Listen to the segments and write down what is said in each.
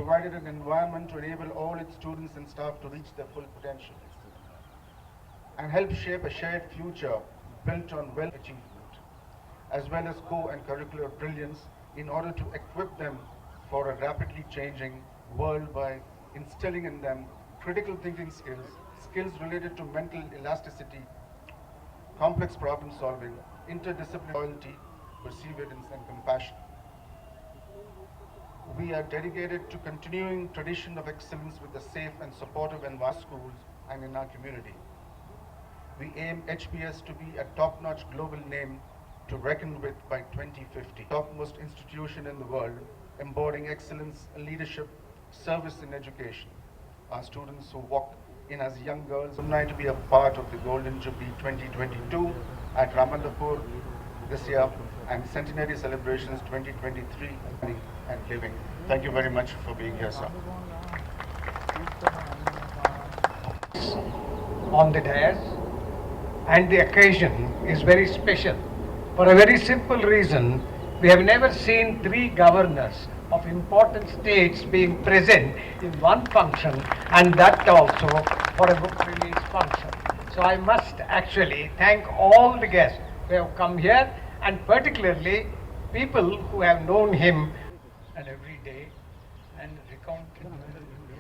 provided an environment to enable all its students and staff to reach their full potential, and help shape a shared future built on well achievement, as well as core and curricular brilliance in order to equip them for a rapidly changing world by instilling in them critical thinking skills, skills related to mental elasticity, complex problem solving, interdisciplinary loyalty, perseverance, and compassion. We are dedicated to continuing tradition of excellence with a safe and supportive environment in schools and in our community. We aim HPS to be a top-notch global name to reckon with by 2050. Topmost institution in the world, embodying excellence, leadership, service in education. Our students who walk in as young girls are to be a part of the Golden Jubilee 2022 at Ramanapur this year and Centenary Celebrations 2023 and living. Thank you very much for being here, sir. On the dais, and the occasion is very special for a very simple reason. We have never seen three governors of important states being present in one function, and that also for a book release function. So I must actually thank all the guests who have come here, and particularly people who have known him and every day and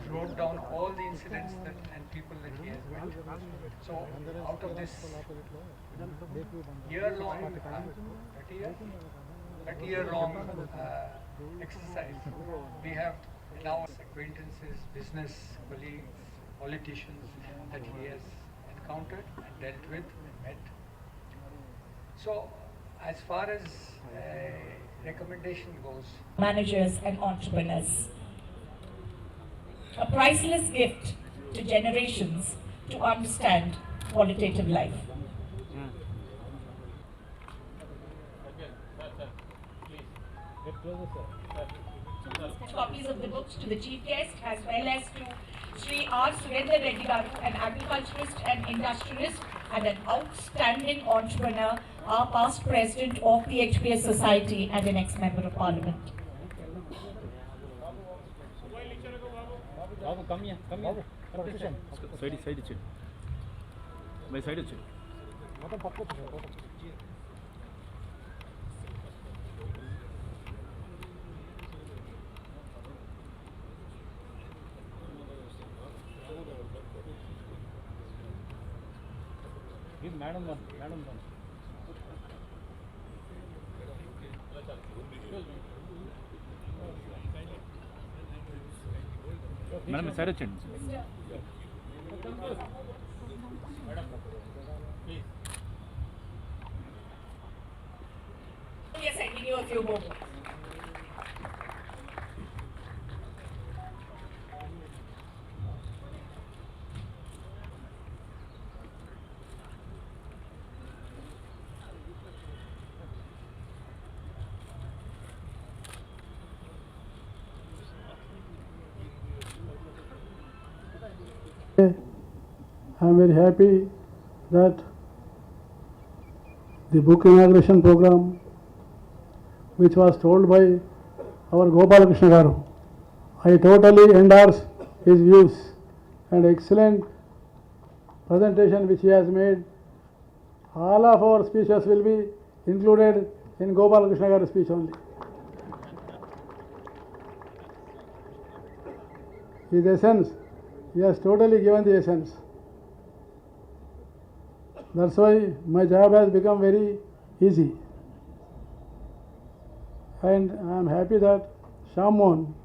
wrote down all the incidents and people that he has met. So out of this year-long, 30-year-long exercise, we have now acquaintances, business colleagues, politicians that he has encountered and dealt with and met. So as far as recommendation goes, managers and entrepreneurs, a priceless gift to generations to understand qualitative life. Copies of the books to the chief guest as well as to Sri R. Surendra Reddy Garu, an agriculturist and industrialist and an outstanding entrepreneur, our past president of the HPS Society and an ex-member of Parliament. Madam one. Madam, side change. Yes, I give you a few more. I am very happy that the book inauguration program, which was told by our Gopalakrishna Garu, I totally endorse his views and excellent presentation which he has made. All of our speeches will be included in Gopalakrishna Garu's speech only. His essence, he has totally given the essence. That's why my job has become very easy. And I am happy that Shamon,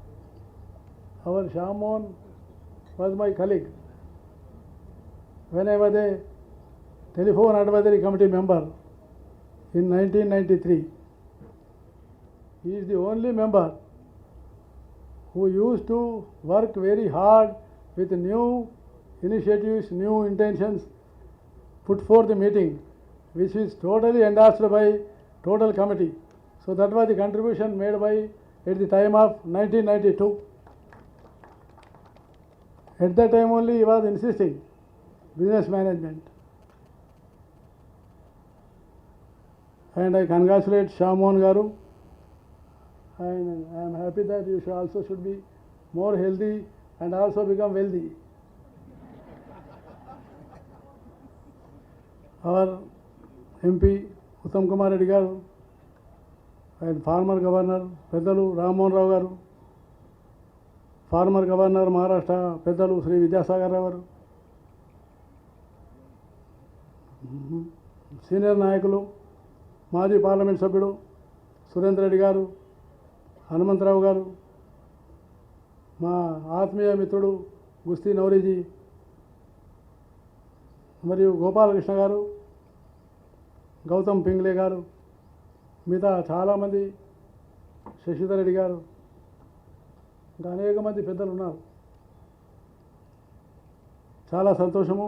our Shamon was my colleague when I was a telephone advisory committee member in 1993. He is the only member who used to work very hard with new initiatives, new intentions, put forth the meeting, which is totally endorsed by total committee. So that was the contribution made by at the time of 1992. At that time only he was insisting business management. And I congratulate Shamon Garu, and I am happy that you also should be more healthy and also become wealthy. Our MP Uttam Kumar Reddy garu and former governor Petals Rammohan Rao garu, former governor Maharashtra Petals Sri Vidyasagar Rao garu, senior నాయకులు మాజీ parliament సభ్యుడు సురేందర్ రెడ్డి గారు, హనుమంతరావు గారు, మా ఆత్మీయ మిత్రుడు గుస్తీ నౌరీజీ మరియు గోపాలకృష్ణ గారు, గౌతమ్ పింగ్లే గారు, మిగతా చాలామంది, శశిధర్ రెడ్డి గారు, ఇంకా అనేక మంది పెద్దలు ఉన్నారు. చాలా సంతోషము.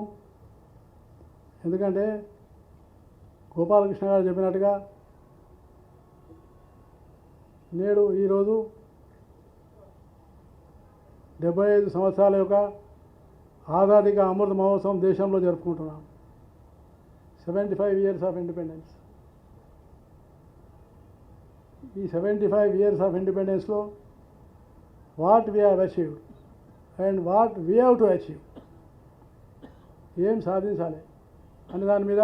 ఎందుకంటే గోపాలకృష్ణ గారు చెప్పినట్టుగా నేడు ఈరోజు 75 సంవత్సరాల యొక్క ఆజాదీ కా అమృత మహోత్సవం దేశంలో జరుపుకుంటున్నాం. 75 years ఆఫ్ ఇండిపెండెన్స్. ఈ 75 years ఆఫ్ ఇండిపెండెన్స్లో what we have achieved and what we have to achieve, ఏం సాధించాలి అనే దాని మీద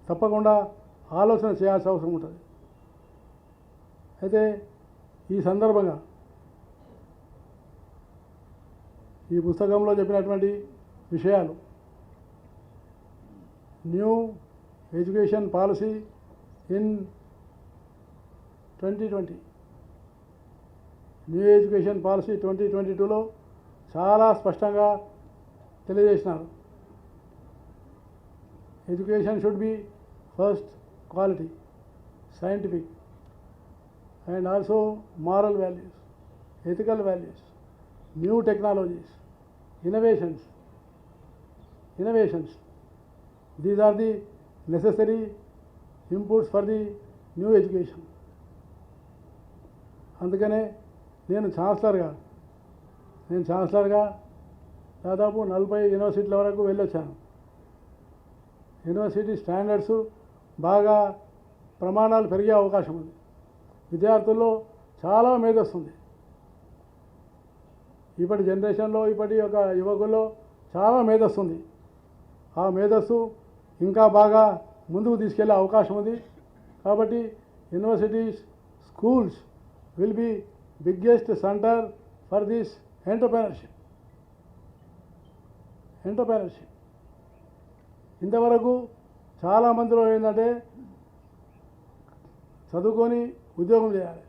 తప్పకుండా ఆలోచన చేయాల్సిన అవసరం ఉంటుంది. అయితే ఈ సందర్భంగా ఈ పుస్తకంలో చెప్పినటువంటి విషయాలు, new education policy in 2020, new education policy 2022లో చాలా స్పష్టంగా తెలియజేసినారు. Education should be first quality, scientific, and also moral values, ethical values, new technologies, innovations. These are the necessary inputs for the new education. అందుకనే నేను ఛాన్సలర్గా దాదాపు 40 యూనివర్సిటీల వరకు వెళ్ళొచ్చాను. University standards బాగా ప్రమాణాలు పెరిగే అవకాశం ఉంది. విద్యార్థుల్లో చాలా మేధస్సు ఉంది. ఇప్పటి జనరేషన్లో, ఇప్పటి యొక్క యువకుల్లో చాలా మేధస్సు ఉంది. ఆ మేధస్సు ఇంకా బాగా ముందుకు తీసుకెళ్లే అవకాశం ఉంది. కాబట్టి universities, schools will be biggest centre for this entrepreneurship. ఇంతవరకు చాలామందిలో ఏంటంటే చదువుకొని ఉద్యోగం చేయాలి.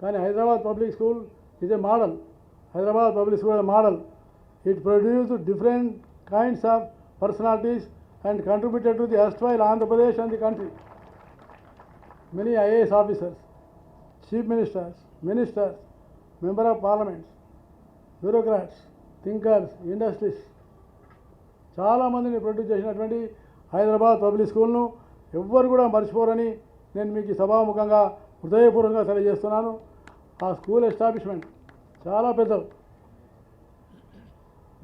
కానీ Hyderabad public school is a model. It produced different kinds of personalities and contributed to the erstwhile Andhra Pradesh and the country. Many IAS officers, chief ministers, member of parliaments, bureaucrats, thinkers, industries, చాలామందిని produce చేసినటువంటి Hyderabad public స్కూల్ను ఎవ్వరు కూడా మర్చిపోరని నేను మీకు సభాముఖంగా హృదయపూర్వకంగా తెలియజేస్తున్నాను. ఆ స్కూల్ ఎస్టాబ్లిష్మెంట్ చాలా పెద్దలు.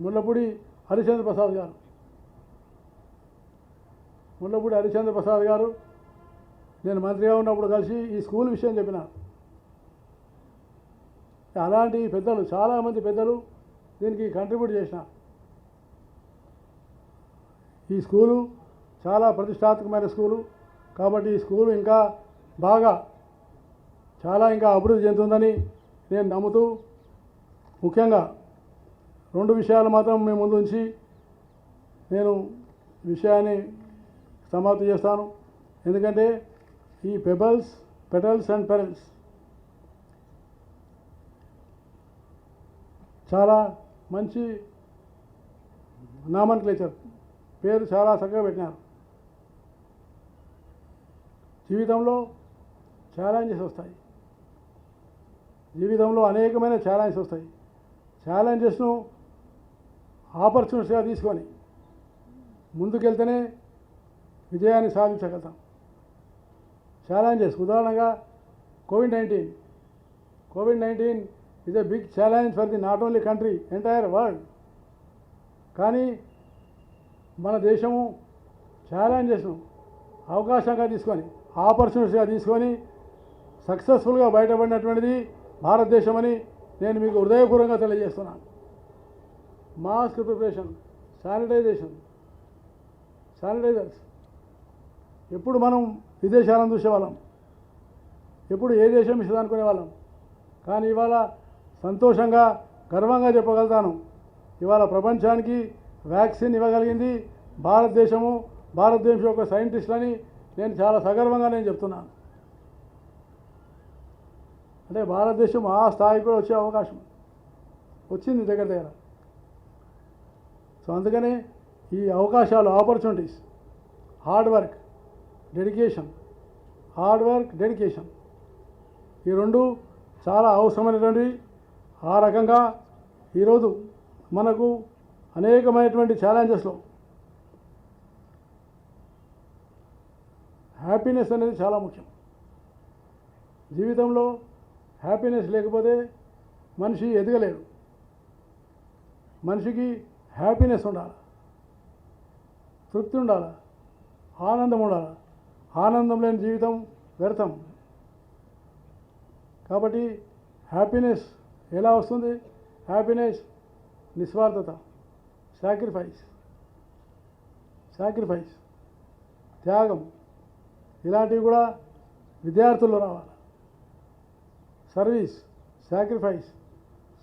ముళ్ళపూడి హరిచంద్ర ప్రసాద్ గారు నేను మంత్రిగా ఉన్నప్పుడు కలిసి ఈ స్కూల్ విషయం చెప్పినారు. అలాంటి పెద్దలు, చాలామంది పెద్దలు దీనికి కంట్రిబ్యూట్ చేసినారు. ఈ స్కూలు చాలా ప్రతిష్టాత్మకమైన స్కూలు. కాబట్టి ఈ స్కూలు ఇంకా బాగా ఇంకా అభివృద్ధి చెందుతుందని నేను నమ్ముతూ, ముఖ్యంగా 2 విషయాలు మాత్రం మీ ముందు ఉంచి నేను విషయాన్ని సమాప్తి చేస్తాను. ఎందుకంటే ఈ పెటల్స్ అండ్ పెరల్స్ చాలా మంచి నామన్క్లేచర్, పేరు చాలా చక్కగా పెట్టినారు. జీవితంలో ఛాలెంజెస్ వస్తాయి. జీవితంలో అనేకమైన ఛాలెంజెస్ వస్తాయి. ఛాలెంజెస్ను ఆపర్చునిటీగా తీసుకొని ముందుకెళ్తేనే విజయాన్ని సాధించగలుగుతాం. ఛాలెంజెస్ ఉదాహరణగా COVID-19 is a big challenge for the not only country, entire world. కానీ మన దేశము ఛాలెంజెస్ను అవకాశంగా తీసుకొని, ఆపర్చునిటీగా తీసుకొని సక్సెస్ఫుల్గా బయటపడినటువంటిది భారతదేశం అని నేను మీకు హృదయపూర్వకంగా తెలియజేస్తున్నాను. మాస్క్ ప్రిపరేషన్, శానిటైజర్స్ ఎప్పుడు మనం విదేశాలను చూసేవాళ్ళం, ఎప్పుడు ఏ దేశం ఇస్తుంది అనుకునేవాళ్ళం. కానీ ఇవాళ సంతోషంగా గర్వంగా చెప్పగలుగుతాను, ఇవాళ ప్రపంచానికి వ్యాక్సిన్ ఇవ్వగలిగింది భారతదేశం యొక్క సైంటిస్టులని నేను చాలా సగర్వంగా చెప్తున్నాను. అంటే భారతదేశం ఆ స్థాయికి కూడా వచ్చే అవకాశం వచ్చింది దగ్గర. సో అందుకనే ఈ అవకాశాలు, ఆపర్చునిటీస్, హార్డ్ వర్క్ డెడికేషన్ ఈ రెండు చాలా అవసరమైనటువంటివి. ఆ రకంగా ఈరోజు మనకు అనేకమైనటువంటి ఛాలెంజెస్లో హ్యాపీనెస్ అనేది చాలా ముఖ్యం. జీవితంలో హ్యాపీనెస్ లేకపోతే మనిషి ఎదగలేడు. మనిషికి హ్యాపీనెస్ ఉండాలి, తృప్తి ఉండాలి, ఆనందం ఉండాలి. ఆనందం లేని జీవితం వ్యర్థం. కాబట్టి హ్యాపీనెస్ ఎలా వస్తుంది? హ్యాపీనెస్ నిస్వార్థత, సాక్రిఫైస్, త్యాగం ఇలాంటివి కూడా విద్యార్థుల్లో రావాలి. సర్వీస్, సాక్రిఫైస్,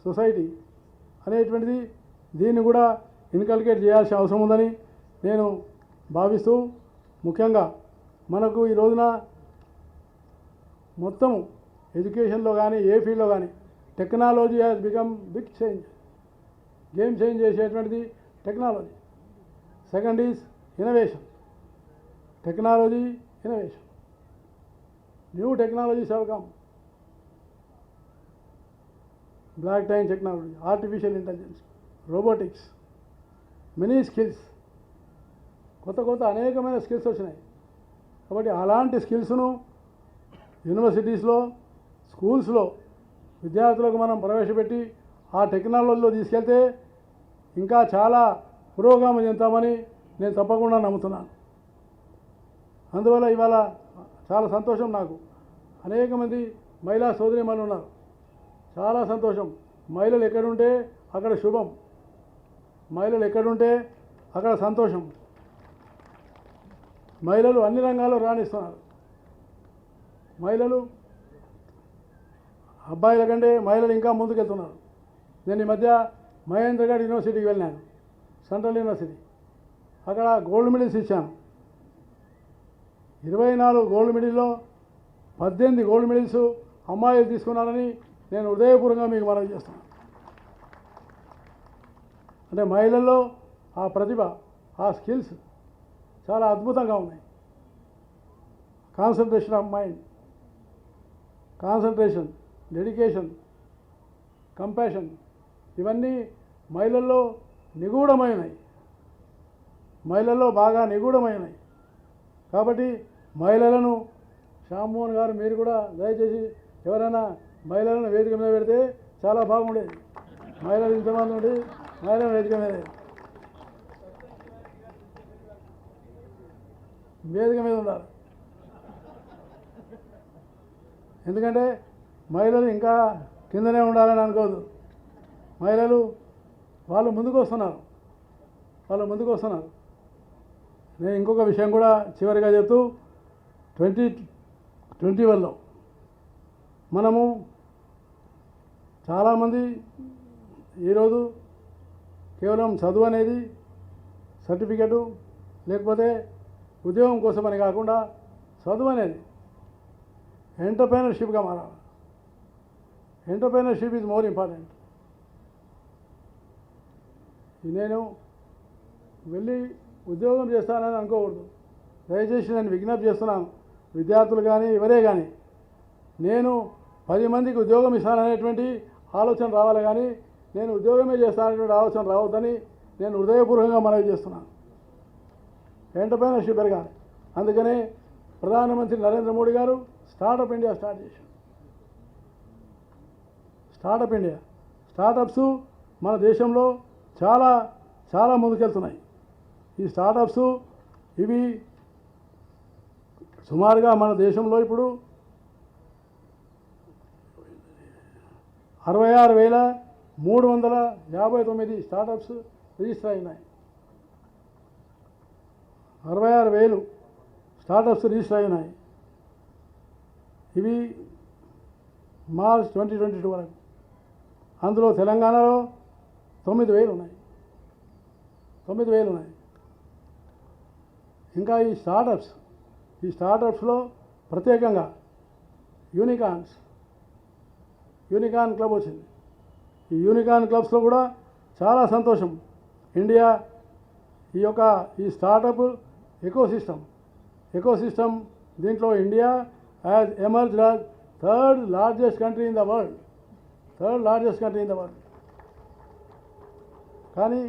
సొసైటీ అనేటువంటిది దీన్ని కూడా ఇన్కల్కేట్ చేయాల్సిన అవసరం ఉందని నేను భావిస్తూ, ముఖ్యంగా మనకు ఈ రోజున మొత్తం ఎడ్యుకేషన్లో కానీ ఏ ఫీల్డ్లో కానీ technology has become big change. Game change చేసేటువంటిది technology. Second is innovation. New technologies have come. Block time technology, artificial intelligence, robotics, many skills, కొత్త అనేకమైన స్కిల్స్ వచ్చినాయి. కాబట్టి అలాంటి స్కిల్స్ను యూనివర్సిటీస్లో, స్కూల్స్లో విద్యార్థులకు మనం ప్రవేశపెట్టి ఆ టెక్నాలజీలో తీసుకెళ్తే ఇంకా చాలా పురోగమనం చెందుతామని నేను తప్పకుండా నమ్ముతున్నాను. అందువల్ల ఇవాళ చాలా సంతోషం నాకు. అనేక మంది మహిళా సోదరీమణులు ఉన్నారు. చాలా సంతోషం. మహిళలు ఎక్కడుంటే అక్కడ శుభం, మహిళలు ఎక్కడుంటే అక్కడ సంతోషం. మహిళలు అన్ని రంగాల్లో రాణిస్తున్నారు. మహిళలు అబ్బాయిల కంటే మహిళలు ఇంకా ముందుకెళ్తున్నారు. నేను ఈ మధ్య మహేంద్రగఢ్ యూనివర్సిటీకి వెళ్ళాను, సెంట్రల్ యూనివర్సిటీ. అక్కడ గోల్డ్ మెడల్స్ ఇచ్చాను. 24 గోల్డ్ మెడల్లో 18 గోల్డ్ మెడల్స్ అమ్మాయిలు తీసుకున్నారని నేను హృదయపూర్వకంగా మీకు మనవి చేస్తున్నాను. అంటే మహిళల్లో ఆ ప్రతిభ, ఆ స్కిల్స్ చాలా అద్భుతంగా ఉన్నాయి. Concentration of mind, dedication, compassion ఇవన్నీ మహిళల్లో బాగా నిగూఢమైనవి. కాబట్టి మహిళలను శ్యామ్మోహన్ గారు మీరు కూడా దయచేసి ఎవరైనా మహిళలను వేదిక మీద పెడితే చాలా బాగుండేది. మహిళలు ఇంతమంది ఉండి మహిళలను వేదిక మీద ఉండాలి. ఎందుకంటే మహిళలు ఇంకా కిందనే ఉండాలని అనుకోదు. మహిళలు వాళ్ళు ముందుకు వస్తున్నారు. నేను ఇంకొక విషయం కూడా చివరిగా చెప్తూ, 2021లో మనము చాలామంది ఈరోజు కేవలం చదువు అనేది సర్టిఫికెటు లేకపోతే ఉద్యోగం కోసమని కాకుండా చదువు అనేది ఎంటర్‌ప్రెన్యూర్‌షిప్గా మారాలి. Entrepreneurship is more important. నేను వెళ్ళి ఉద్యోగం చేస్తానని అనుకోకూడదు. దయచేసి నేను విజ్ఞప్తి చేస్తున్నాను, విద్యార్థులు కానీ ఎవరే కానీ, నేను 10 మందికి ఉద్యోగం ఇస్తాననేటువంటి ఆలోచన రావాలి కానీ నేను ఉద్యోగమే చేస్తాననేటువంటి ఆలోచన రావద్దని నేను హృదయపూర్వకంగా మనవి చేస్తున్నాను. ఎంటర్‌ప్రెన్యూర్‌షిప్ పెరగాలి. అందుకనే ప్రధానమంత్రి నరేంద్ర మోడీ గారు స్టార్టప్ ఇండియా స్టార్ట్ చేశారు. స్టార్టప్స్ మన దేశంలో చాలా ముందుకెళ్తున్నాయి. ఈ స్టార్టప్స్ ఇవి సుమారుగా మన దేశంలో ఇప్పుడు 66,359 స్టార్టప్స్ రిజిస్టర్ అయినాయి. 66,000 స్టార్టప్స్ రిజిస్టర్ అయినాయి. ఇవి మార్చ్ 2022 వరకు. అందులో తెలంగాణలో 9,000 ఉన్నాయి. ఇంకా ఈ స్టార్టప్స్లో ప్రత్యేకంగా యూనికార్న్ క్లబ్ వచ్చింది. ఈ యూనికార్న్ క్లబ్స్లో కూడా చాలా సంతోషం. ఇండియా ఈ స్టార్టప్ ఎకోసిస్టమ్ దీంట్లో India has emerged as third largest country in the world. కానీ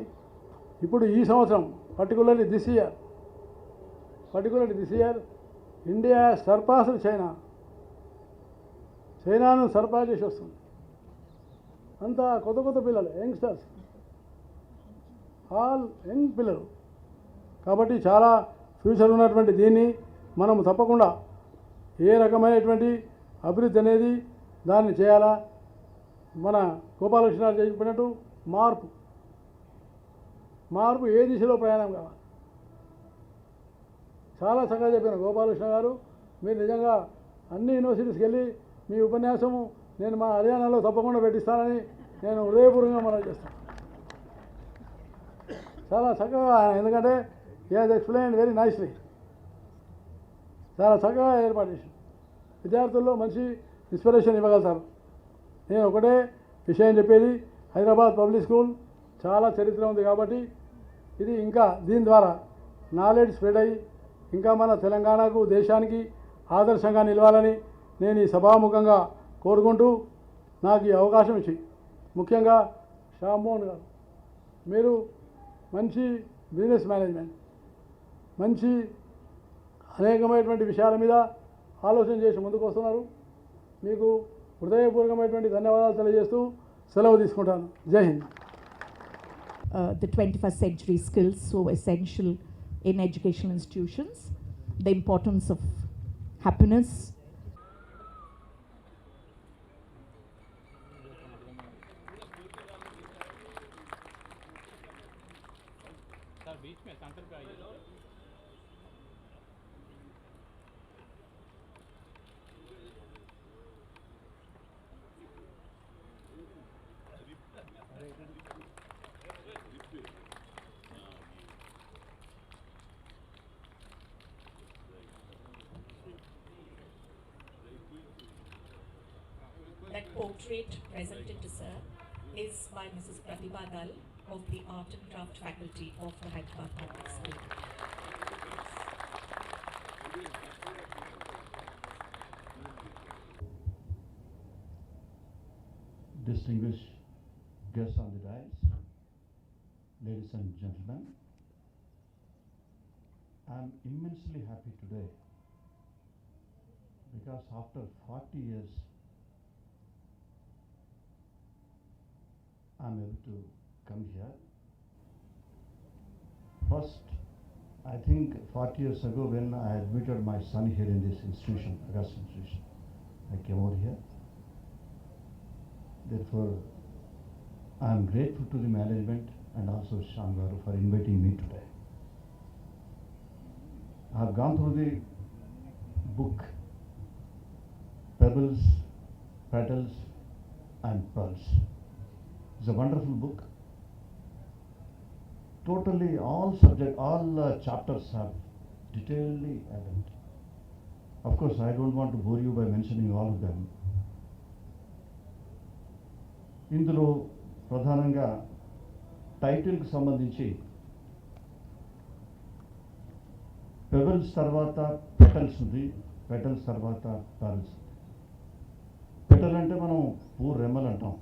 ఇప్పుడు ఈ సంవత్సరం particularly this year India surpassed చైనాను సర్పాస్ చేసి వస్తుంది. అంతా కొత్త పిల్లలు, యంగ్స్టర్స్, ఆల్ యంగ్ పిల్లలు. కాబట్టి చాలా ఫ్యూచర్ ఉన్నటువంటి దీన్ని మనం తప్పకుండా ఏ రకమైనటువంటి అభివృద్ధి అనేది దాన్ని చేయాలా. మన గోపాలకృష్ణ గారు చెప్పినట్టు మార్పు ఏ దిశలో ప్రయాణం కావాలి. చాలా చక్కగా చెప్పాను గోపాలకృష్ణ గారు. మీరు నిజంగా అన్ని యూనివర్సిటీస్కి వెళ్ళి మీ ఉపన్యాసము నేను మా హర్యానాలో తప్పకుండా పెట్టిస్తానని నేను హృదయపూర్వకంగా మనవి చేస్తాను. చాలా చక్కగా, ఎందుకంటే హి హాజ్ ఎక్స్ప్లెయిన్డ్ వెరీ నైస్లీ. చాలా చక్కగా ఏర్పాటు చేసి విద్యార్థుల్లో మంచి ఇన్స్పిరేషన్ ఇవ్వగలుగుతారు. నేను ఒకటే విషయం చెప్పేది, హైదరాబాద్ పబ్లిక్ స్కూల్ చాలా చరిత్ర ఉంది కాబట్టి ఇది ఇంకా దీని ద్వారా నాలెడ్జ్ స్ప్రెడ్ అయ్యి ఇంకా మన తెలంగాణకు, దేశానికి ఆదర్శంగా నిలవాలని నేను ఈ సభాముఖంగా కోరుకుంటూ నాకు ఈ అవకాశం ఇచ్చి, ముఖ్యంగా శ్యామ్మోహన్ గారు, మీరు మంచి బిజినెస్ మేనేజ్మెంట్, మంచి అనేకమైనటువంటి విషయాల మీద ఆలోచన చేసి ముందుకు వస్తున్నారు. మీకు హృదయపూర్వకమైనటువంటి ధన్యవాదాలు తెలియజేస్తూ సెలవు తీసుకుంటాను. జై Hind. The 21st century skills so essential in educational institutions, the importance of happiness. That portrait presented to sir is by Mrs. Pratibha Dal of the Art and Craft Faculty of the Hyderabad Public School. Distinguished guests on the dais, ladies and gentlemen, I am immensely happy today because after 40 years I am able to come here. First, I think 40 years ago when I admitted my son here in this institution, August institution, I came over here. Therefore, I am grateful to the management and also Shangaru for inviting me today. I have gone through the book Pebbles, Petals and Pearls. It's a wonderful book. Totally all chapters are detailedly evident. Of course, I don't want to bore you by mentioning all of them. ఇందులో ప్రధానంగా టైటిల్కి సంబంధించి pebbles తర్వాత petals ఉంది, petals తర్వాత pearls. Petal అంటే మనం పూరెమ్మలు అంటాం.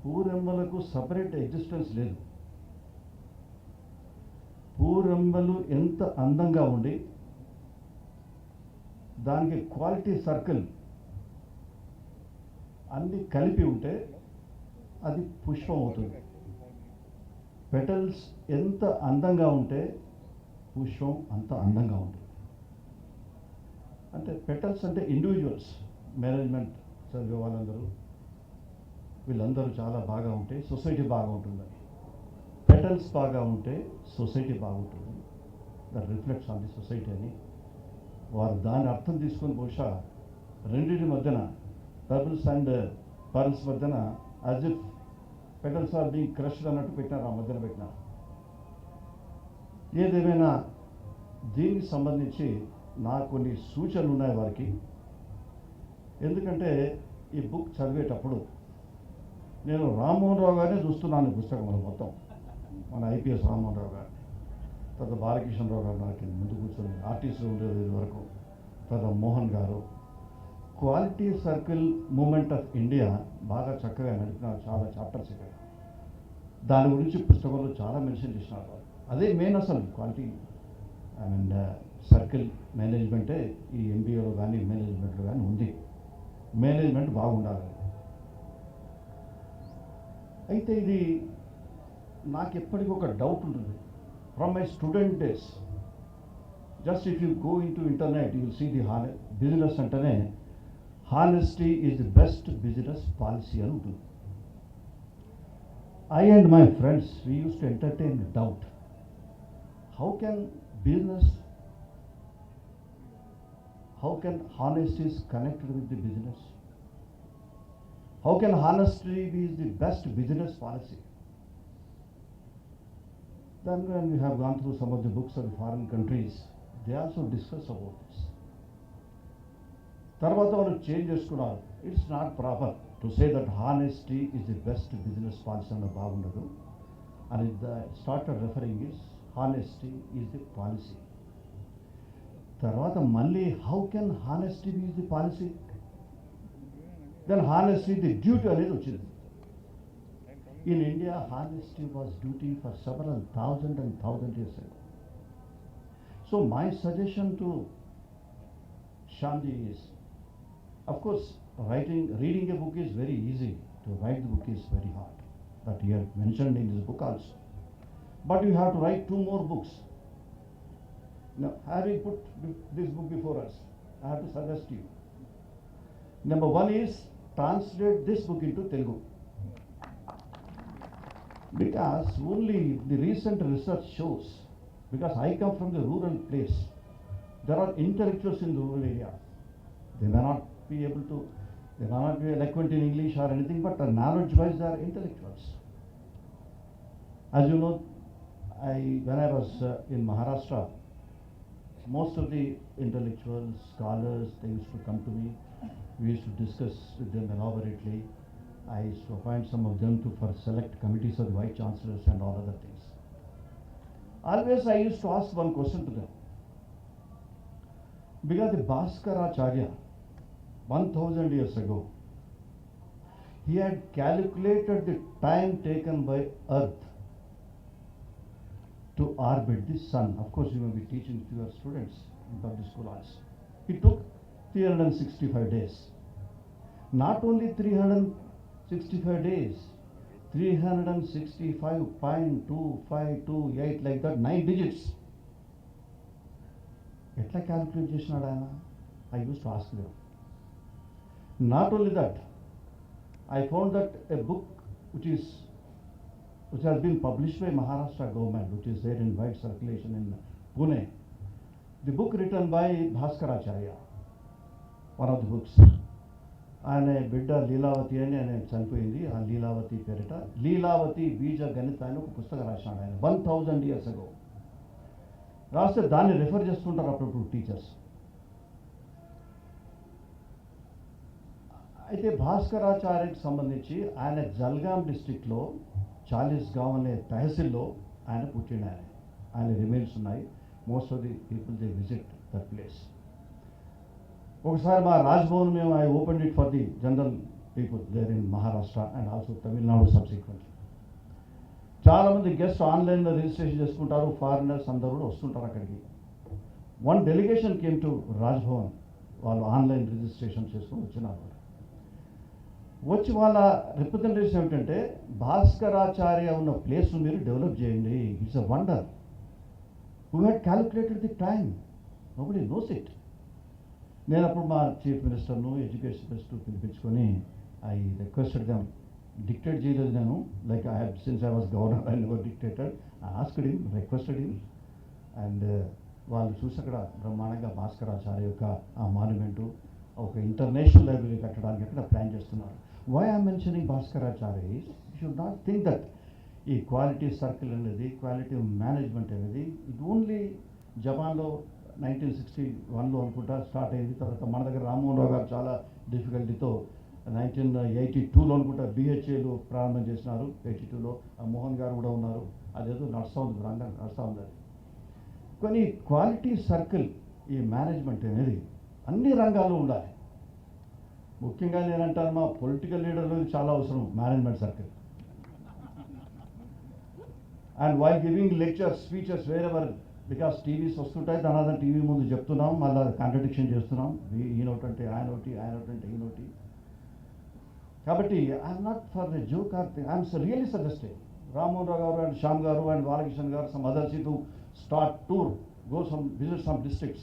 పూరెమ్మలకు separate existence లేదు. పూరెమ్మలు ఎంత అందంగా ఉండి దానికి క్వాలిటీ సర్కిల్ అన్నీ కలిపి ఉంటే అది పుష్పం అవుతుంది. పెటల్స్ ఎంత అందంగా ఉంటే పుష్పం అంత అందంగా ఉంటుంది. అంటే పెటల్స్ అంటే ఇండివిజువల్స్, మేనేజ్మెంట్ చదివే వాళ్ళందరూ వీళ్ళందరూ చాలా బాగా ఉంటే సొసైటీ బాగా ఉంటుందని. పెటల్స్ బాగా ఉంటే సొసైటీ బాగుంటుంది, that reflects on the society అని వారు దాని అర్థం తీసుకొని బహుశా రెండింటి మధ్యన పెబల్స్ అండ్ పర్ల్స్ మధ్యన as if petals are being crushed అన్నట్టు పెట్టినారు, ఆ మధ్యన పెట్టినారు. ఏదేమైనా దీనికి సంబంధించి నాకు కొన్ని సూచనలు ఉన్నాయి వారికి. ఎందుకంటే ఈ బుక్ చదివేటప్పుడు నేను రామ్మోహన్ రావు గారిని చూస్తున్నాను పుస్తకంలో మొత్తం, మన ఐపీఎస్ రామ్మోహన్ రావు గారు, తర్వాత బాలకృష్ణరావు గారు నాకు ముందు కూర్చొని ఆర్టిస్టులు ఉండేది వరకు, తర్వాత Mohan garu. Quality circle movement of India బాగా చక్కగా నడిపిన చాలా చాప్టర్స్ ఇక్కడ, దాని గురించి పుస్తకంలో చాలా మెన్షన్ చేసినారు. అదే మెయిన్ అసలు క్వాలిటీ అండ్ సర్కిల్ మేనేజ్మెంటే ఈ ఎంబీఏలో కానీ మేనేజ్మెంట్లో కానీ ఉంది. మేనేజ్మెంట్ బాగుండాలి. అయితే ఇది నాకు ఎప్పటికీ ఒక డౌట్ ఉంటుంది from my student days. Just if you go in to internet you will see the business అంటేనే honesty is the best business policy అని ఉంటుంది. I and my friends, we used to entertain a doubt. How can honesty is connected with the business? How can honesty be the best business policy? Then when we have gone through some of the books of the foreign countries, they also discuss about this. తర్వాత వాళ్ళు change చేసుకున్నారు. It's not proper to say that honesty is the best business policy అన్న బాగుండదు అని started referring is honesty is the policy. తర్వాత మళ్ళీ how can honesty be the policy, then honesty the duty అనేది వచ్చింది. In India honesty was duty for several thousand years ago. So my suggestion to Shamji is, of course, reading a book is very easy. To write the book is very hard. That he had mentioned in his book also. But you have to write 2 more books. Now, having put this book before us, I have to suggest to you. Number 1 is translate this book into Telugu. Because only the recent research shows, because I come from the rural place, there are intellectuals in the rural area. They may not be eloquent in English or anything, but knowledge-wise they are intellectuals. As you know, when I was in Maharashtra, most of the intellectuals, scholars, they used to come to me. We used to discuss with them elaborately. I used to appoint some of them for select committees of the Vice Chancellors and all other things. Always I used to ask one question to them. Because the Bhaskaracharya, 1000 years ago, he had calculated the time taken by Earth to orbit the Sun. Of course, you may be teaching to your students in public school also. It took 365 days. Not only 365 days, 365.2528 like that, 9 digits. ఎట్లా calculate చేసినాడు ఆయన? I used to ask them. Not only that, I found that a book which has been published by Maharashtra government, which is there in wide circulation in Pune, the book written by Bhaskaracharya, one of the books. ఆయన బిడ్డ లీలావతి అని ఆయన చనిపోయింది. ఆ లీలావతి పేరిట లీలావతి బీజ గణిత అని ఒక పుస్తకం రాసినాడు ఆయన 1000 years ago. రాస్తే దాన్ని రెఫర్ చేస్తుంటారు అప్పుడు టీచర్స్. అయితే భాస్కరాచార్యకి సంబంధించి ఆయన జల్గాం డిస్ట్రిక్ట్లో చాలీస్గావ్ అనే తహసీల్లో ఆయన పుట్టిన ఆయన రిమైన్స్ ఉన్నాయి. Most of the people they visit that place. ఒకసారి మా రాజ్భవన్ మేము I open it for the general people there in Maharashtra and also Tamil Nadu subsequently. చాలామంది గెస్ట్ ఆన్లైన్లో రిజిస్ట్రేషన్ చేసుకుంటారు, ఫారినర్స్ అందరూ కూడా వస్తుంటారు అక్కడికి. One delegation came to Raj Bhavan, వాళ్ళు ఆన్లైన్ రిజిస్ట్రేషన్ చేసుకుని వచ్చినారు. వచ్చి వాళ్ళ రిప్రజెంటేషన్ ఏమిటంటే, భాస్కరాచార్య ఉన్న ప్లేస్ మీరు డెవలప్ చేయండి. It's a wonder. We had calculated the time, nobody knows it. నేను అప్పుడు మా చీఫ్ మినిస్టర్ను ఎడ్యుకేషన్ మినిస్టర్ పిలిపించుకొని ఐ రిక్వెస్టెడ్ దెమ్, డిక్టేట్ చేయలేదు నేను, like I have since I was governor I never dictated, I asked him, requested him. And వాళ్ళు చూసి అక్కడ బ్రహ్మాండంగా భాస్కరాచార్య యొక్క ఆ మాన్యుమెంటు ఒక ఇంటర్నేషనల్ లైబ్రరీ కట్టడానికి అక్కడ ప్లాన్ చేస్తున్నారు. Why I'm mentioning Bhaskaracharya is, you should not think that ఈ క్వాలిటీ సర్కిల్ అనేది, క్వాలిటీ మేనేజ్మెంట్ అనేది ఇది ఓన్లీ జపాన్లో 1961లో అనుకుంటా స్టార్ట్ అయింది. తర్వాత మన దగ్గర రామ్మోహన్ రావు గారు చాలా డిఫికల్టీతో 1982లో అనుకుంటా బిహెచ్ఏలు ప్రారంభం చేసినారు. 82లో మోహన్ గారు కూడా ఉన్నారు. అదేదో నడుస్తూ ఉంది, రంగం నడుస్తూ ఉంది. అది కొన్ని క్వాలిటీ సర్కిల్ ఈ మేనేజ్మెంట్ అనేది అన్ని రంగాల్లో ఉండాలి. ముఖ్యంగా నేనంటాను మా పొలిటికల్ లీడర్లు చాలా అవసరం management circle. And while giving lectures, speeches wherever, because TVs వస్తుంటాయి, దాని టీవీ ముందు చెప్తున్నాం, మళ్ళీ కాంట్రడిక్షన్ చేస్తున్నాం, ఈయనోటంటే ఆయనోటి, ఆయనోటంటే ఈయనోటి. కాబట్టి I'm not for the joke or thing, I'm really suggesting Rammohan Rao garu and Shyam garu and Balakrishna garu, some others to start tour, go some visit some districts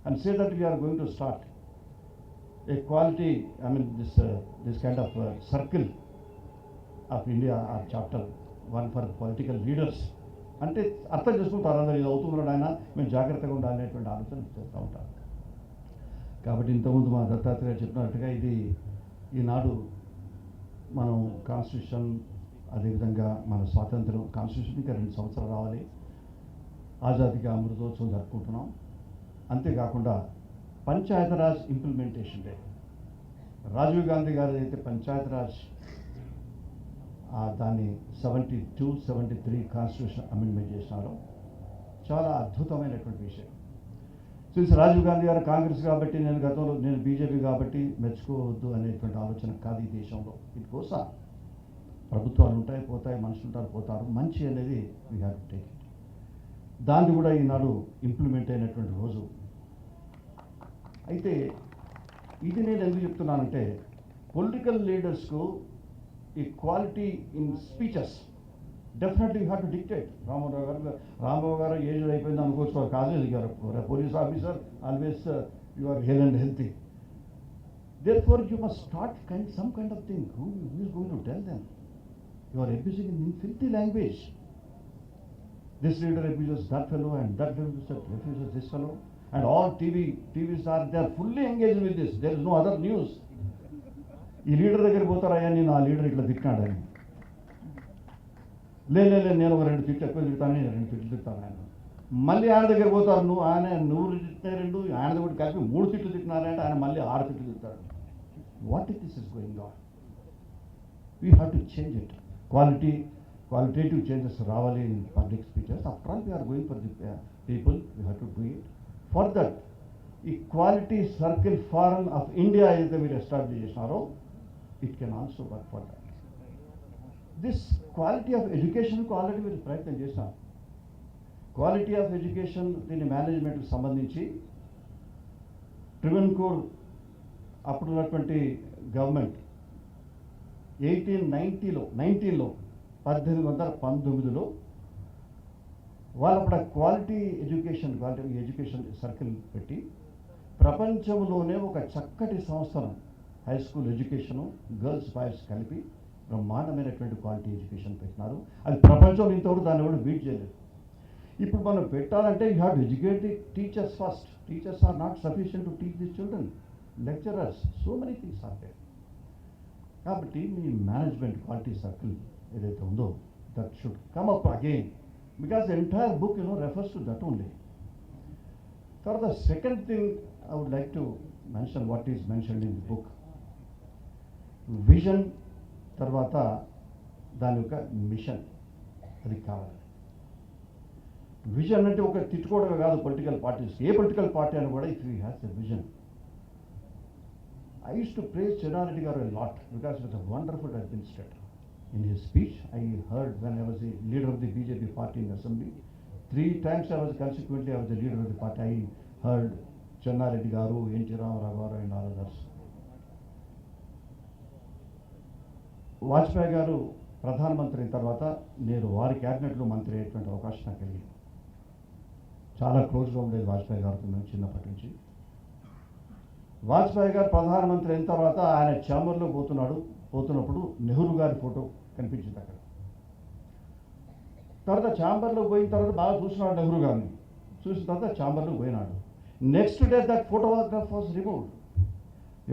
and say that we are going to start a quality, I mean this kind of circle of India or chapter, one for political leaders. అంటే అర్థం చేసుకుంటారు అందరూ, ఇది అవుతున్నాడు ఆయన, మేము జాగ్రత్తగా ఉండాలనేటువంటి ఆలోచన చేస్తూ ఉంటారు. కాబట్టి ఇంతకుముందు మా దత్తాత్రేయ చెప్పినట్టుగా ఇది ఈనాడు మనం కాన్స్టిట్యూషన్, అదేవిధంగా మన స్వాతంత్రం, కాన్స్టిట్యూషన్ ఇంకా 2 సంవత్సరాలు రావాలి, ఆజాదీకి అమృతోత్సవం జరుపుకుంటున్నాం. అంతేకాకుండా పంచాయతీరాజ్ ఇంప్లిమెంటేషన్ డే, రాజీవ్ గాంధీ గారు అయితే పంచాయతీరాజ్ దాన్ని 72, 73 కాన్స్టిట్యూషన్ అమెండ్మెంట్ చేసినారు. చాలా అద్భుతమైనటువంటి విషయం. సిన్స్ రాజీవ్ గాంధీ గారు కాంగ్రెస్ కాబట్టి, నేను గతంలో నేను బీజేపీ కాబట్టి మెచ్చుకోవద్దు అనేటువంటి ఆలోచన కాదు ఈ దేశంలో. ఇది కోసం ప్రభుత్వాలు ఉంటాయి, పోతాయి, మనుషులు ఉంటారు, పోతారు. మంచి అనేది we have to take it. దాన్ని కూడా ఈనాడు ఇంప్లిమెంట్ అయినటువంటి రోజు. అయితే ఇది నేను ఎందుకు చెప్తున్నానంటే, పొలిటికల్ లీడర్స్కు ఈ quality in speeches definitely you have to dictate. Rama Rao garu age అయిపోయింది అనుకోవచ్చు, కాదు garu police officer, always you are hale and healthy. Therefore you must start some kind of thing. Who is going to tell them? You are abusing in filthy language. This leader abuses that fellow and that refuses this fellow, and all TVs are, they are fully engaged with this. There is no other news. ఈ leader దగ్గరికి పోతారయ్యా, నేను ఆ leader ఇట్లా తిట్టినాడని, లేదు నేను ఒక 2 తిట్లు ఎక్కువ తిడతాను, 2 తిట్లు తిడతాను ఆయన. మళ్ళీ ఆయన దగ్గర పోతారు, నువ్వు తిట్టిన 2, ఆయన కూడా కలిపి 3 తిట్లు తిట్టినారంటే ఆయన మళ్ళీ 6 తిట్లు తిడతాడు. What is this is going on? We have to change it. Qualitative changes రావాలి in public speeches. After all, we are going for the people, we have to do it. For that, Equality Circle Forum of India ఏదైతే మీరు establish చేసినారో, it can also work for that. This quality of education కు already మీరు ప్రయత్నం చేసినారు. Quality of education దీని మేనేజ్మెంట్కి సంబంధించి ట్రివెన్కోర్ అప్పుడున్నటువంటి గవర్నమెంట్ 1819లో 1819లో వాళ్ళు అప్పుడు క్వాలిటీ ఎడ్యుకేషన్ సర్కిల్ పెట్టి ప్రపంచంలోనే ఒక చక్కటి సంస్థను, high school education, girls boys కలిపి బ్రహ్మాండమైనటువంటి క్వాలిటీ ఎడ్యుకేషన్ పెట్టినారు. అది ప్రపంచంలో ఇంతవరకు దాన్ని కూడా బీట్ చేయలేదు. ఇప్పుడు మనం పెట్టాలంటే you have to educate the teachers first. Teachers are not sufficient to teach the children. Lecturers, so many things are there. కాబట్టి మీ మేనేజ్మెంట్ క్వాలిటీ సర్కిల్ ఏదైతే ఉందో, that should come up again, because the entire book refers to that only. తర్వాత second thing I would like to mention what is mentioned in the book. Vision, తర్వాత దాని యొక్క machine, అది కావాలి. Vision అంటే ఒక తిట్టుకోవడమే కాదు పొలిటికల్ పార్టీస్, ఏ political party అని కూడా, if you has a vision. I used to praise Chennareddy garu a lot because he was a wonderful administrator. In his speech, I heard when I was the leader of the BJP party in assembly, 3 times I was the leader of the party. I heard Chennareddy garu, NT Ramarao garu and all others. Vajpayee గారు ప్రధానమంత్రి అయిన తర్వాత నేను వారి క్యాబినెట్లో మంత్రి అయ్యేటువంటి అవకాశం నాకు కలిగింది. చాలా క్లోజ్గా ఉండేది వాజ్పేయి గారితో మేము చిన్నప్పటి నుంచి. వాజ్పేయి గారు ప్రధానమంత్రి అయిన తర్వాత ఆయన ఛాంబర్లో పోతున్నప్పుడు నెహ్రూ గారి ఫోటో కనిపించింది అక్కడ. తర్వాత ఛాంబర్లో పోయిన తర్వాత బాగా చూసినాడు నెహ్రూ గారిని. చూసిన తర్వాత ఛాంబర్లో పోయినాడు. Next day that photograph was removed.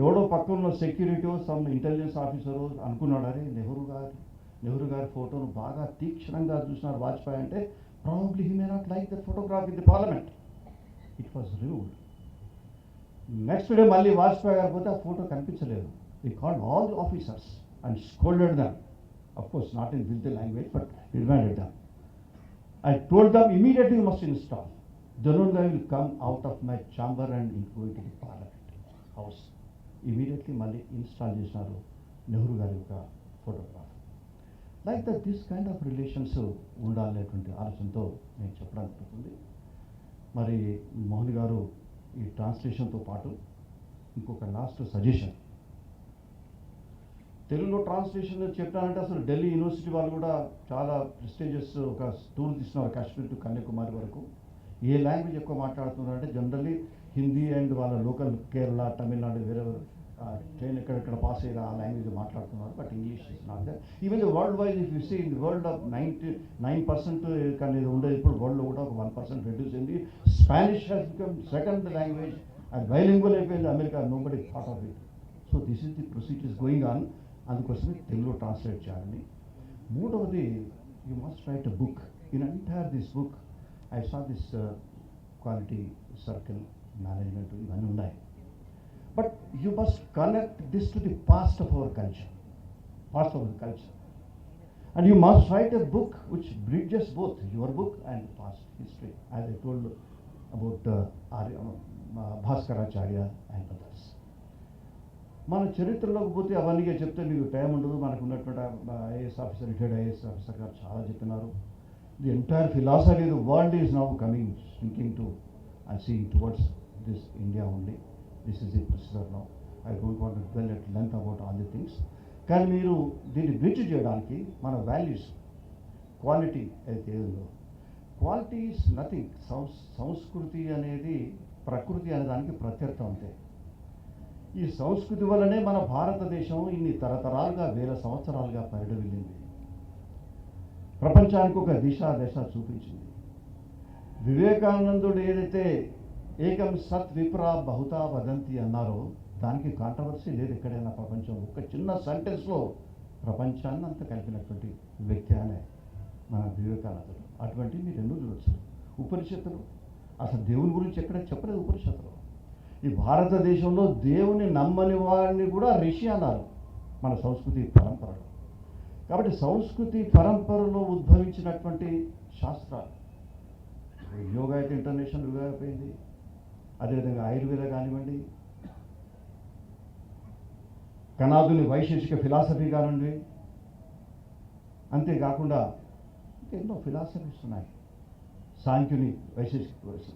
ఎవడో పక్కన సెక్యూరిటీ సమ్ ఇంటెలిజెన్స్ ఆఫీసరు అనుకున్నాడు, అరే నెహ్రూ గారి ఫోటోను బాగా తీక్షణంగా చూసినారు వాజ్పేయి అంటే, probably he may not like that photograph in the parliament. It was removed. Next day మళ్ళీ వాజ్పేయి గారు పోతే ఆ ఫోటో కనిపించలేదు. We called all the officers and scolded them. Of course not in with the language but reminded them. I told them immediately you must install. Then only I will come out of my chamber and go into the parliament house. Immediately మళ్ళీ install చేసినారు నెహ్రూ గారి యొక్క photograph. Like that this kind of relations ఉండాలనేటువంటి ఆలోచనతో నేను చెప్పడానికి ఉంటుంది. మరి మోహన్ గారు ఈ ట్రాన్స్లేషన్తో పాటు ఇంకొక లాస్ట్ సజెషన్, తెలుగులో ట్రాన్స్లేషన్ చెప్పానంటే అసలు ఢిల్లీ యూనివర్సిటీ వాళ్ళు కూడా చాలా ప్రెస్టీజియస్ ఒక టూర్ తీసినారు కాశ్మీర్ టు కన్యాకుమారి వరకు. ఏ లాంగ్వేజ్ ఎక్కువ మాట్లాడుతున్నారు అంటే జనరల్లీ హిందీ అండ్ వాళ్ళ లోకల్ కేరళ, తమిళనాడు వేరే ట్రైన్ ఎక్కడెక్కడ పాస్ అయ్యారు ఆ లాంగ్వేజ్ మాట్లాడుతున్నారు. But English is not that. Even the world wise if you see in the world of 99% కానీ ఉండేది ఇప్పుడు వరల్డ్లో కూడా ఒక 1% రెడ్యూస్ అయింది. Spanish has become second language and bilingual అయిపోయింది America. Nobody thought of it. So this is the procedure going on. అందుకోసమే తెలుగులో ట్రాన్స్లేట్ చేయాలని. మూడవది, you must write a book. In entire this book I saw this quality circle management ఇవన్నీ ఉన్నాయి. But you must connect this to the past of our culture, and you must write a book which bridges both your book and past history, as I told about Bhaskaracharya and others. మన చరిత్రలోకి పోతే అవన్నీ చెప్తే మీకు time ఉండదు. మనకు ఉన్నటువంటి IAS officer, retired IAS officer గారు చాలా చెప్పినారు. The entire philosophy the world is now coming thinking to and seeing towards this India only. This is the procedure now. I don't want to tell at length about all the things. కానీ మీరు దీన్ని bridge చేయడానికి మన values, quality అయితే ఏదో, quality is nothing. సంస్కృతి అనేది ప్రకృతి అనే దానికి ప్రత్యర్థం అంతే. ఈ సంస్కృతి వల్లనే మన భారతదేశం ఇన్ని తరతరాలుగా, వేల సంవత్సరాలుగా పరిడవిల్లింది. ప్రపంచానికి ఒక దశ చూపించింది. వివేకానందుడు ఏదైతే ఏకం సత్ విప్రా బహుతా వదంతి అన్నారో దానికి కాంట్రవర్సీ లేదు ఎక్కడైనా ప్రపంచం. ఒక చిన్న సెంటెన్స్లో ప్రపంచాన్ని అంతా కలిపినటువంటి వ్యక్తి అనే మన వివేకానందుడు. అటువంటి మీరు ఎన్నో చూడొచ్చు. ఉపనిషత్తులు అసలు దేవుని గురించి ఎక్కడ చెప్పలేదు. ఉపనిషత్తులు ఈ భారతదేశంలో దేవుని నమ్మని వారిని కూడా ఋషి అన్నారు మన సంస్కృతి పరంపరలో. కాబట్టి సంస్కృతి పరంపరలో ఉద్భవించినటువంటి శాస్త్రాలు, యోగా అయితే ఇంటర్నేషనల్ యోగా అయిపోయింది. అదేవిధంగా ఆయుర్వేద కానివ్వండి, కనాదుని వైశేషిక ఫిలాసఫీ కానివ్వండి, అంతేకాకుండా ఎన్నో ఫిలాసఫీస్ ఉన్నాయి. సాంఖ్యుని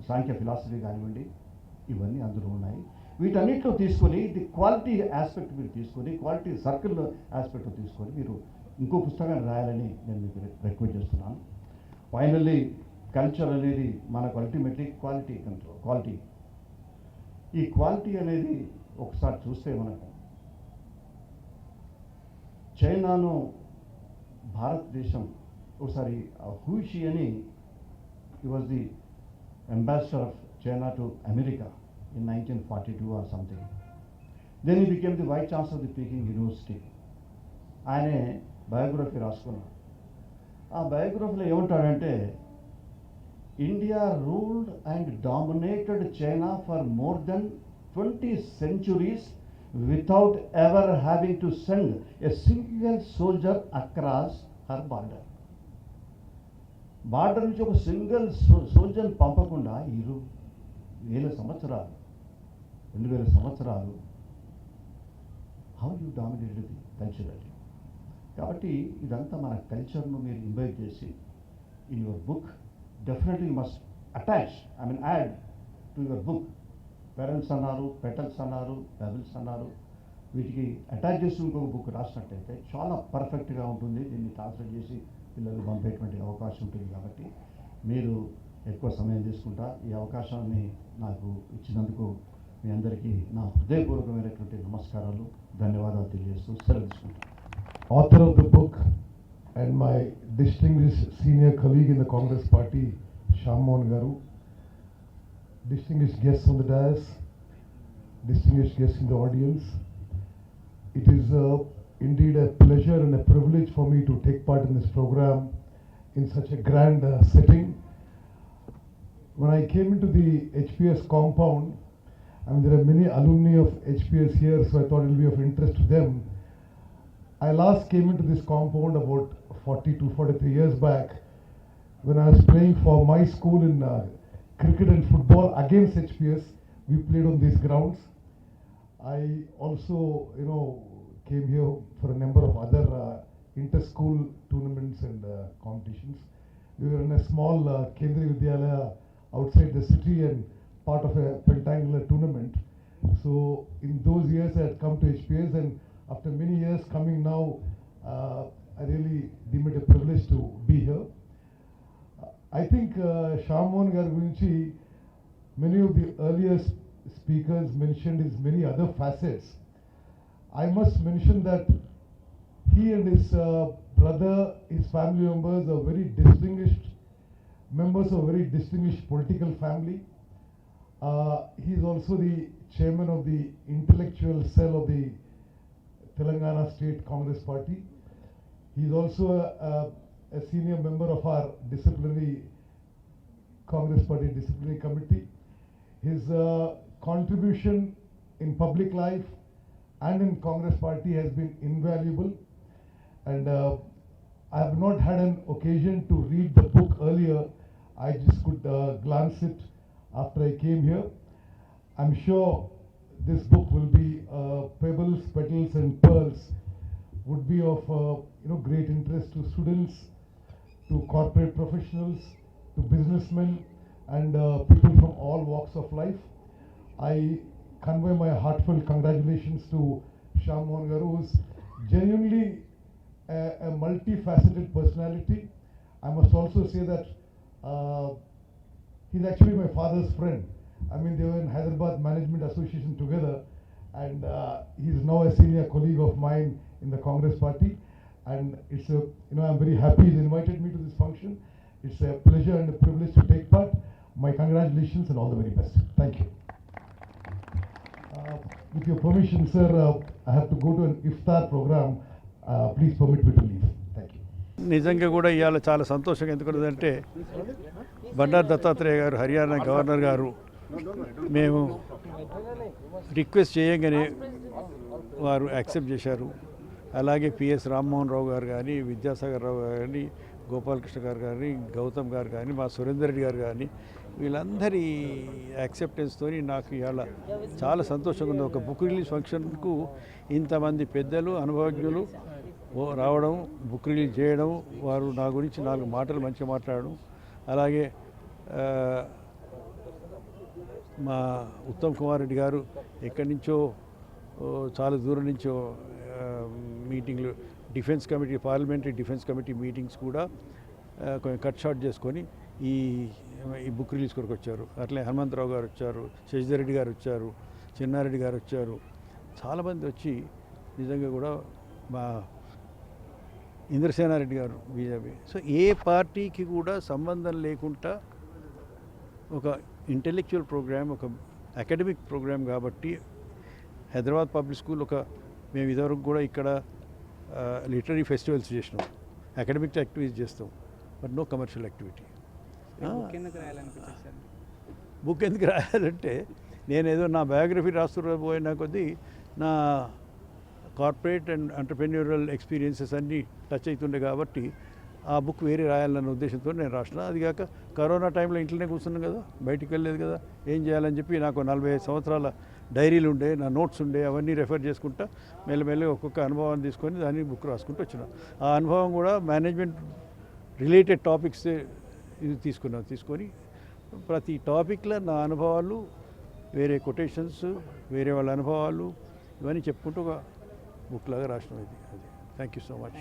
సాంఖ్య ఫిలాసఫీ కానివ్వండి, ఇవన్నీ అందులో ఉన్నాయి. వీటన్నిటిలో తీసుకొని ది క్వాలిటీ ఆస్పెక్ట్ మీరు తీసుకొని, క్వాలిటీ సర్కిల్ ఆస్పెక్ట్ తీసుకొని మీరు ఇంకో పుస్తకాన్ని రాయాలని నేను మీకు రిక్వెస్ట్ చేస్తున్నాను. ఫైనల్లీ కల్చర్ అనేది మనకు అల్టిమేట్లీ క్వాలిటీ. ఈ క్వాలిటీ అనేది ఒకసారి చూస్తే మనకు చైనాను భారతదేశం ఒకసారి హూషి అని he was the ambassador of China to America in 1942 or something. Then he became the vice chancellor of the Peking University. ఆయనే బయోగ్రఫీ రాసుకున్నాడు. ఆ బయోగ్రఫీలో ఏమంటాడంటే, India ruled and dominated China for more than 20 centuries without ever having to send a single soldier across her border. Border నుంచి ఒక single సోల్జర్ని పంపకుండా 2000 సంవత్సరాలు how you dominated the culturally. కాబట్టి ఇదంతా మన కల్చర్ను మీరు ఇన్వైట్ చేసి in your book definitely must attach, add to your book. Parents అన్నారు, petals అన్నారు, పెబల్స్ అన్నారు, వీటికి అటాచ్ చేసి ఇంకొక బుక్ రాసినట్టయితే చాలా పర్ఫెక్ట్గా ఉంటుంది. దీన్ని ట్రాన్స్లేట్ చేసి పిల్లలు పంపేటువంటి అవకాశం ఉంటుంది. కాబట్టి మీరు ఎక్కువ సమయం తీసుకుంటా ఈ అవకాశాన్ని నాకు ఇచ్చినందుకు మీ అందరికీ నా హృదయపూర్వకమైనటువంటి నమస్కారాలు, ధన్యవాదాలు తెలియజేస్తూ సెలవు తీసుకుంటాను. Author of the book and my distinguished senior colleague in the Congress party, Shamon Garu, distinguished guests on the dais, distinguished guests in the audience. It is indeed a pleasure and a privilege for me to take part in this program in such a grand setting. When I came into the HPS compound, I mean, there are many alumni of HPS here, so I thought it will be of interest to them. I last came into this compound about 43 years back when I was playing for my school in cricket and football against HPS. We played on these grounds. I also, came here for a number of other inter-school tournaments and competitions. We were in a small Kendriya Vidyalaya outside the city and part of a pentangular tournament. So in those years I had come to HPS, and after many years coming now, I really deem it a privilege to be here. I think Shamon Garu gurinchi many of the earlier speakers mentioned his many other facets. I must mention that he and his brother, his family members are very distinguished members of a very distinguished political family. He is also the chairman of the intellectual cell of the Telangana State Congress Party. He is also a senior member of our Congress Party Disciplinary Committee. His contribution in public life and in Congress Party has been invaluable, and I have not had an occasion to read the book earlier. I just could glance it after I came here. I'm sure this book will be Pebbles, Petals and Pearls would be of great interest to students, to corporate professionals, to businessmen and people from all walks of life. I convey my heartfelt congratulations to Shamon Garu, who is genuinely a multifaceted personality. I must also say that he's actually my father's friend. I mean, they were in Hyderabad Management Association together, and he's now a senior colleague of mine in the Congress Party. And it's I'm very happy he's invited me to this function. It's a pleasure and a privilege to take part. My congratulations and all the very best. Thank you. With your permission, sir, I have to go to an iftar program. Please permit me to leave. Thank you. నిజంగా కూడా ఇవాళ చాలా సంతోషంగా ఎందుకంటే బండారు దత్తాత్రేయ గారు, Haryana governor గారు, మేము request చేయగానే వారు యాక్సెప్ట్ చేశారు. అలాగే పిఎస్ రామ్మోహన్ రావు గారు కానీ, విద్యాసాగర్ రావు గారు కానీ, గోపాలకృష్ణ గారు కానీ, గౌతమ్ గారు కానీ, మా సురేందర్ రెడ్డి గారు కానీ, వీళ్ళందరి యాక్సెప్టెన్స్తో నాకు ఇవాళ చాలా సంతోషంగా ఉంది. ఒక బుక్ రిలీజ్ ఫంక్షన్కు ఇంతమంది పెద్దలు, అనుభవజ్ఞులు రావడం, బుక్ రిలీజ్ చేయడం, వారు నా గురించి 4 మాటలు మంచిగా మాట్లాడడం, అలాగే మా ఉత్తమ్ కుమార్ రెడ్డి గారు ఎక్కడి నుంచో చాలా దూరం నుంచో మీటింగ్లు, defence committee, parliamentary defence committee meetings కూడా కొంచెం కట్ షార్ట్ చేసుకొని ఈ బుక్ రిలీజ్ కొరకు వచ్చారు. అట్లే హనుమంతరావు గారు వచ్చారు, శశిధర్ రెడ్డి గారు వచ్చారు, చిన్నారెడ్డి గారు వచ్చారు. చాలామంది వచ్చి నిజంగా కూడా మా ఇంద్రసేనారెడ్డి గారు బీజేపీ. సో ఏ పార్టీకి కూడా సంబంధం లేకుండా ఒక ఇంటెలెక్చువల్ ప్రోగ్రామ్, ఒక అకాడమిక్ ప్రోగ్రామ్ కాబట్టి హైదరాబాద్ పబ్లిక్ స్కూల్ మేము ఇదివరకు కూడా ఇక్కడ లిటరీ ఫెస్టివల్స్ చేసినాం, అకాడమిక్ యాక్టివిటీస్ చేస్తాం, but no commercial activity. Book ఎందుకు రాయాలంటే నేనేదో నా బయోగ్రఫీ రాస్తుపోయిన కొద్దీ నా కార్పొరేట్ అండ్ ఎంటర్ప్రెన్యూరల్ ఎక్స్పీరియన్సెస్ అన్నీ టచ్ అవుతుండే కాబట్టి ఆ బుక్ వేరే రాయాలన్న ఉద్దేశంతో నేను రాసిన. అది కాక కరోనా టైంలో ఇంట్లోనే కూర్చున్నాను కదా, బయటికి వెళ్ళలేదు కదా, ఏం చేయాలని చెప్పి నాకు 45 సంవత్సరాల డైరీలు ఉండే, నా నోట్స్ ఉండే, అవన్నీ రెఫర్ చేసుకుంటా మెల్లమెల్లగా ఒక్కొక్క అనుభవాన్ని తీసుకొని దాన్ని బుక్ రాసుకుంటూ వచ్చిన. ఆ అనుభవం కూడా మేనేజ్మెంట్ రిలేటెడ్ టాపిక్స్ ఇది తీసుకొని ప్రతి టాపిక్లో నా అనుభవాలు, వేరే కొటేషన్స్, వేరే వాళ్ళ అనుభవాలు ఇవన్నీ చెప్పుకుంటూ ఒక బుక్ లాగా రాసినాం. ఇది థ్యాంక్ యూ సో మచ్.